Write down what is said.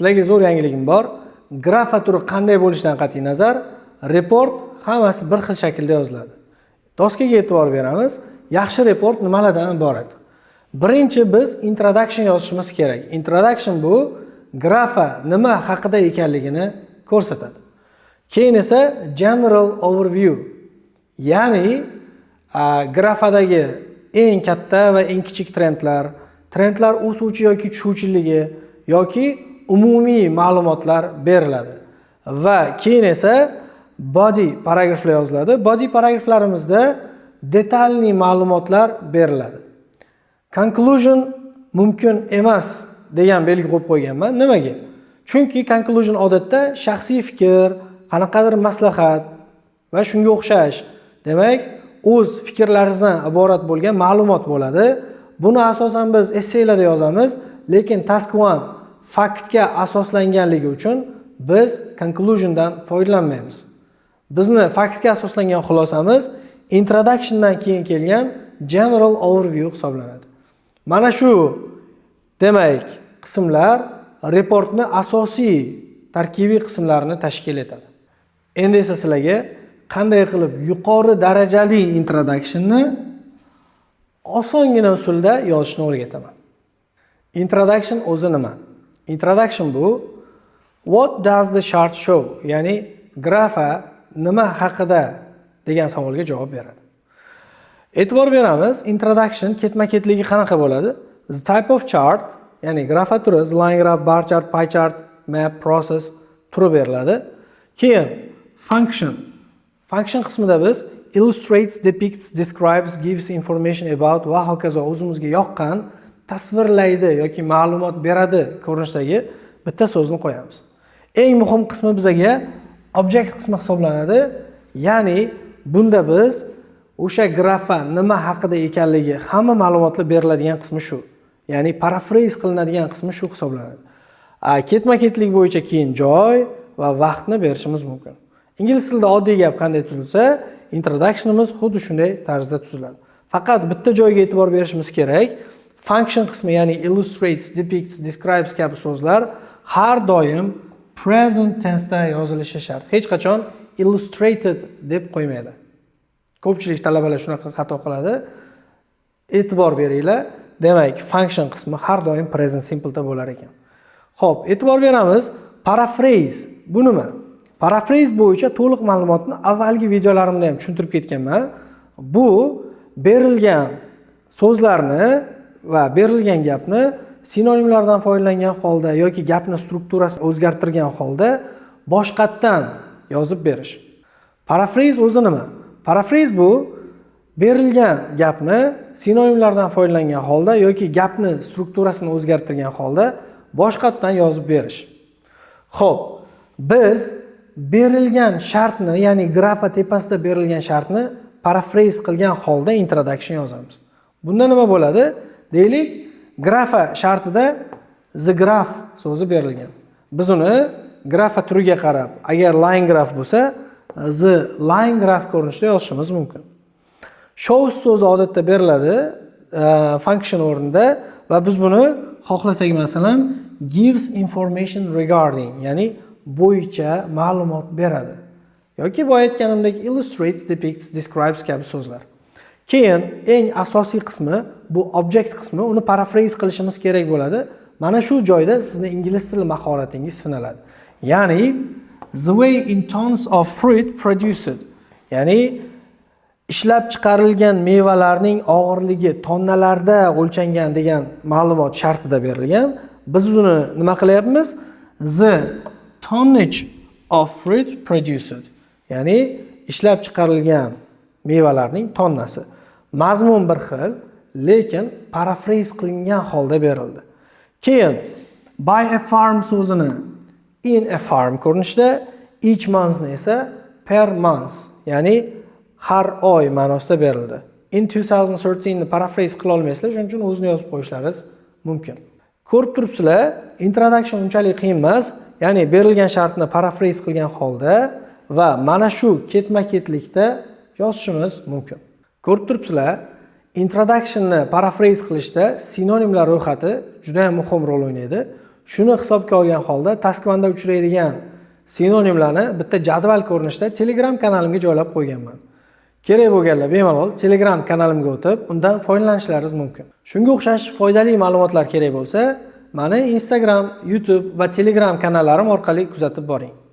Sizlarga zo'r yangiligim bor. Grafa turi qanday bo'lishidan qat'iy nazar, report hammasi bir xil shaklda yoziladi. Doskaga e'tibor beramiz. Yaxshi report nimalardan iborat? Birinchi biz introduction yozishimiz kerak. Introduction bu grafa nima haqida ekanligini ko'rsatadi. Keyin esa general overview, ya'ni grafadagi eng katta va eng kichik trendlar o'suvchi yoki tushuvchiligi yoki umumiy ma'lumotlar beriladi. Va keyin esa body paragraflar yoziladi. Body paragraflarimizda detalli ma'lumotlar beriladi. Conclusion mumkin emas degan belgi qo'yib qo'yganman. Nimaga? Chunki conclusion odatda shaxsiy fikr, qanaqadir maslahat va shunga o'xshash, demak, o'z fikrlaringizdan iborat bo'lgan ma'lumot bo'ladi. Buni asosan biz essaylarda yozamiz, lekin task 1 faktga asoslanganligi uchun biz conclusiondan foydalanmaymiz. Bizni faktga asoslangan xulosamiz introductiondan keyin kelgan general overview hisoblanadi. Mana shu demak qismlar reportni asosiy tarkibiy qismlarini tashkil etadi. Endi esa sizlarga qanday qilib yuqori darajali introductionni osongina usulda yozishni o'rgataman. Introduction o'zi nima? Introduction bu what does the chart show? Ya'ni grafa nima haqida degan savolga javob beradi. E'tibor beramiz, introduction ketma-ketligi qanaqa bo'ladi? The type of chart, ya'ni grafa turi, line graph, bar chart, pie chart, map, process turi beriladi. Keyin function qismida biz illustrates, depicts, describes, gives information about va hokazo o'zimizga yoqqan tasvirlaydi yoki ma'lumot beradi ko'rinishdagi bitta so'zni qo'yamiz. Eng muhim qismi bizga object qismi hisoblanadi. Ya'ni bunda biz o'sha grafa nima haqida ekanligi hamma ma'lumotlar beriladigan qismi shu. Ya'ni paraphrase qilinadigan qismi shu hisoblanadi. Ketma-ketlik bo'yicha keyin joy va vaqtni berishimiz mumkin. Ingliz tilida oddiy gap qanday tuzilsa, introductionimiz xuddi shunday tarzda tuziladi. Faqat bitta joyga e'tibor berishimiz kerak. Function qismi, ya'ni illustrates, depicts, describes kabi so'zlar har doim present tense'da yozilishi shart. Hech qachon illustrated deb qo'ymaydi. Ko'pchilik talabalar shunaqa xato qiladi. E'tibor beringlar. Demak, function qismi har doim present simple da bo'lar ekan. Xo'p, e'tibor beramiz. Paraphrase bu nima? Paraphrase bo'yicha to'liq ma'lumotni avvalgi videolarimda ham tushuntirib ketganman. Bu berilgan so'zlarni va berilgan gapni sinonimlardan foydalangan holda yoki gapni strukturasini o'zgartirgan holda boshqatdan yozib berish. Paraphrase o'zi nima? Paraphrase bu berilgan gapni sinonimlardan foydalangan holda yoki gapni strukturasini o'zgartirgan holda boshqatdan yozib berish. Xo'p, biz berilgan shartni, ya'ni grafa tepasida berilgan shartni paraphrase qilgan holda introduction yozamiz. Bunda nima bo'ladi? Deylik, grafa shartida the graph so'zi berilgan. Biz uni grafa turiga qarab, agar line graph bo'lsa, the line graph ko'rinishida yozishimiz mumkin. Shows so'zi odatda beriladi function o'rnida va biz buni xohlasak masalan gives information regarding, ya'ni bo'yicha ma'lumot beradi. Yoki bu aytganimdek illustrates, depicts, describes kabi so'zlar. Keyin eng asosiy qismi bu object qismi, uni paraphrase qilishimiz kerak bo'ladi. Mana shu joyda sizning ingliz tili mahoratingiz sinaladi. Ya'ni the way in tons of fruit produced, ya'ni ishlab chiqarilgan mevalarning og'irligi tonnalarda o'lchangan degan ma'lumot shartida berilgan. Biz uni nima qilyapmiz? The tonnage of fruit produced, ya'ni ishlab chiqarilgan mevalarning tonnasi. Mazmun bir xil, lekin paraphrase qilingan holda berildi. Keyin by a farm so'zini in a farm ko'rinishda, each month esa per month, ya'ni har oy ma'nosida berildi. In 2013 ni paraphrase qila olmaysizlar, shuning uchun o'zini yozib qo'yishlaringiz mumkin. Ko'rib turibsizlar, introduction unchalik qiyin emas, ya'ni berilgan shartni paraphrase qilgan holda va mana shu ketma-ketlikda yozishimiz mumkin. Ko'rib turibsizlar, introductionni paraphrase qilishda sinonimlar ro'yxati juda ham muhim rol o'ynaydi. Shuni hisobga olgan holda taskvanda uchraydigan sinonimlarni bitta jadval ko'rinishida Telegram kanalimga joylab qo'yganman. Kerak bo'lganlar bemalol Telegram kanalimga o'tib, undan foydalanishlaringiz mumkin. Shunga o'xshash foydali ma'lumotlar kerak bo'lsa, mani Instagram, YouTube va Telegram kanallarim orqali kuzatib boring.